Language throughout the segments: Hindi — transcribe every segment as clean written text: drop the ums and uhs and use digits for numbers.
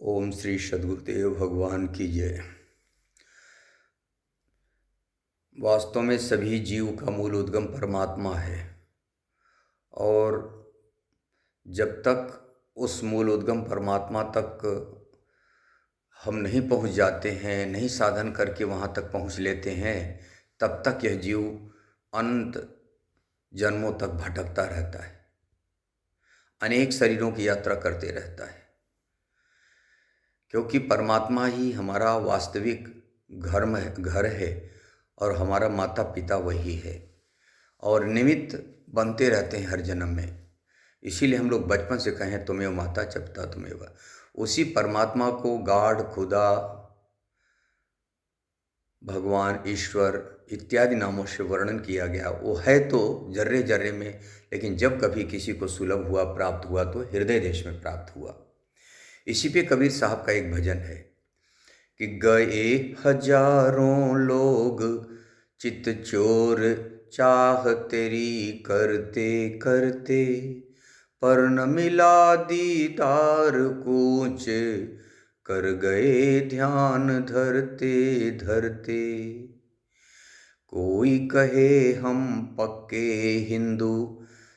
ओम श्री सद्गुरुदेव भगवान की जय। वास्तव में सभी जीव का मूल उद्गम परमात्मा है और जब तक उस मूल उद्गम परमात्मा तक हम नहीं पहुंच जाते हैं, नहीं साधन करके वहां तक पहुंच लेते हैं, तब तक यह जीव अनंत जन्मों तक भटकता रहता है, अनेक शरीरों की यात्रा करते रहता है। क्योंकि परमात्मा ही हमारा वास्तविक घर है और हमारा माता पिता वही है और निमित्त बनते रहते हैं हर जन्म में। इसीलिए हम लोग बचपन से कहें तुम्हें माता च पिता तुम्हें, उसी परमात्मा को गॉड, खुदा, भगवान, ईश्वर इत्यादि नामों से वर्णन किया गया। वो है तो जर्रे जर्रे में, लेकिन जब कभी किसी को सुलभ हुआ, प्राप्त हुआ तो हृदय देश में प्राप्त हुआ। इसी पे कबीर साहब का एक भजन है कि गए हजारों लोग चित चोर चाह तेरी करते करते, पर न मिला दीदार कूच कर गए ध्यान धरते धरते। कोई कहे हम पक्के हिंदू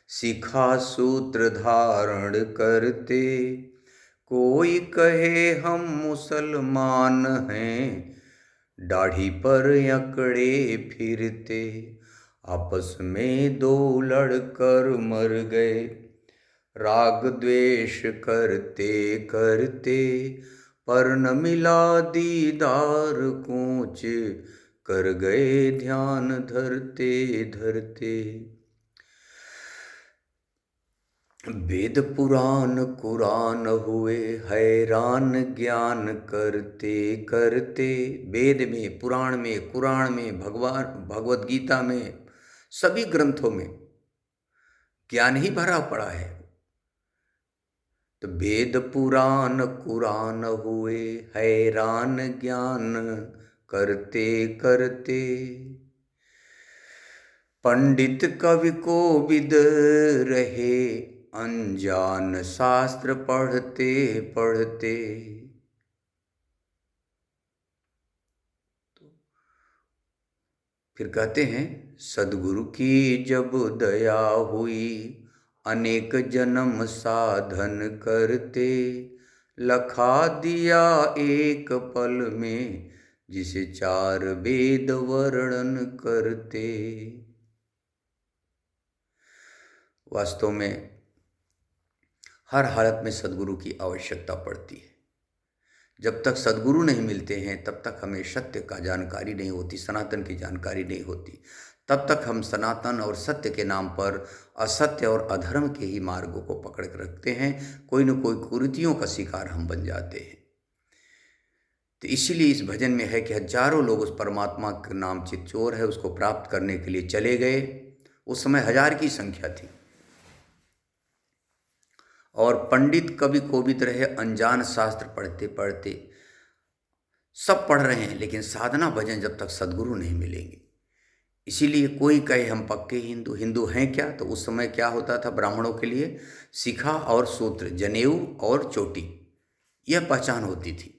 सिखा सूत्र धारण करते, कोई कहे हम मुसलमान हैं दाढ़ी पर अकड़े फिरते। आपस में दो लड़कर मर गए राग द्वेष करते करते, पर न मिला दीदार कूच कर गए ध्यान धरते धरते। वेद पुराण कुरान हुए हैरान ज्ञान करते करते। वेद में, पुराण में, कुरान में, भगवत गीता में, सभी ग्रंथों में ज्ञान ही भरा पड़ा है। तो वेद पुराण कुरान हुए हैरान ज्ञान करते करते, पंडित कवि को विद रहे अनजान शास्त्र पढ़ते पढ़ते। तो फिर कहते हैं सद्गुरु की जब दया हुई अनेक जन्म साधन करते, लखा दिया एक पल में जिसे चार वेद वर्णन करते। वास्तव में हर हालत में सद्गुरु की आवश्यकता पड़ती है। जब तक सद्गुरु नहीं मिलते हैं तब तक हमें सत्य का जानकारी नहीं होती, सनातन की जानकारी नहीं होती। तब तक हम सनातन और सत्य के नाम पर असत्य और अधर्म के ही मार्गों को पकड़ कर रखते हैं। कोई न कोई कुरीतियों का शिकार हम बन जाते हैं। तो इसीलिए इस भजन में है कि हजारों लोग उस परमात्मा का नाम चितचोर है उसको प्राप्त करने के लिए चले गए। उस समय 1000 की संख्या थी और पंडित कवि कोविद रहे अनजान शास्त्र पढ़ते पढ़ते। सब पढ़ रहे हैं लेकिन साधना भजन जब तक सद्गुरु नहीं मिलेंगे। इसीलिए कोई कहे हम पक्के हिंदू, हिंदू हैं क्या? तो उस समय क्या होता था ब्राह्मणों के लिए? शिखा और सूत्र, जनेऊ और चोटी, यह पहचान होती थी।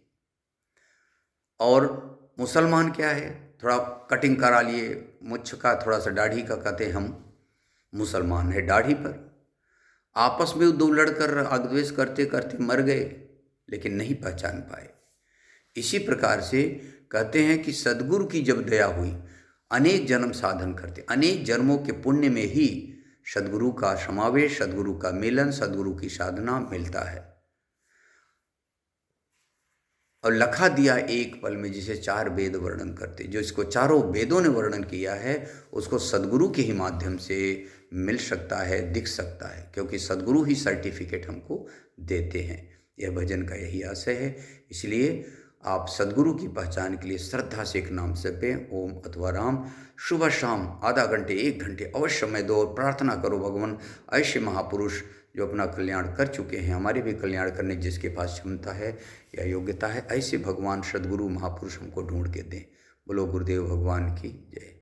और मुसलमान क्या है? थोड़ा कटिंग करा लिए मुछ का, थोड़ा सा दाढ़ी का, कहते हम मुसलमान है दाढ़ी पर। आपस में दो लड़कर आग्द्वेष करते करते मर गए लेकिन नहीं पहचान पाए। इसी प्रकार से कहते हैं कि सद्गुरु की जब दया हुई अनेक जन्म साधन करते, अनेक जन्मों के पुण्य में ही सद्गुरु का समावेश, सद्गुरु का मिलन, सद्गुरु की साधना मिलता है। और लखा दिया एक पल में जिसे चार वेद वर्णन करते। जो इसको चारों वेदों ने वर्णन किया है उसको सद्गुरु के ही माध्यम से मिल सकता है, दिख सकता है, क्योंकि सद्गुरु ही सर्टिफिकेट हमको देते हैं। यह भजन का यही आशय है। इसलिए आप सद्गुरु की पहचान के लिए श्रद्धा से एक नाम से पे ओम अथवा राम सुबह शाम आधा घंटे 1 घंटे अवश्य समय दो और प्रार्थना करो। भगवान ऐसे महापुरुष जो अपना कल्याण कर चुके हैं, हमारे भी कल्याण करने जिसके पास क्षमता है या योग्यता है, ऐसे भगवान सद्गुरु महापुरुष हमको ढूंढ के दें। बोलो गुरुदेव भगवान की जय।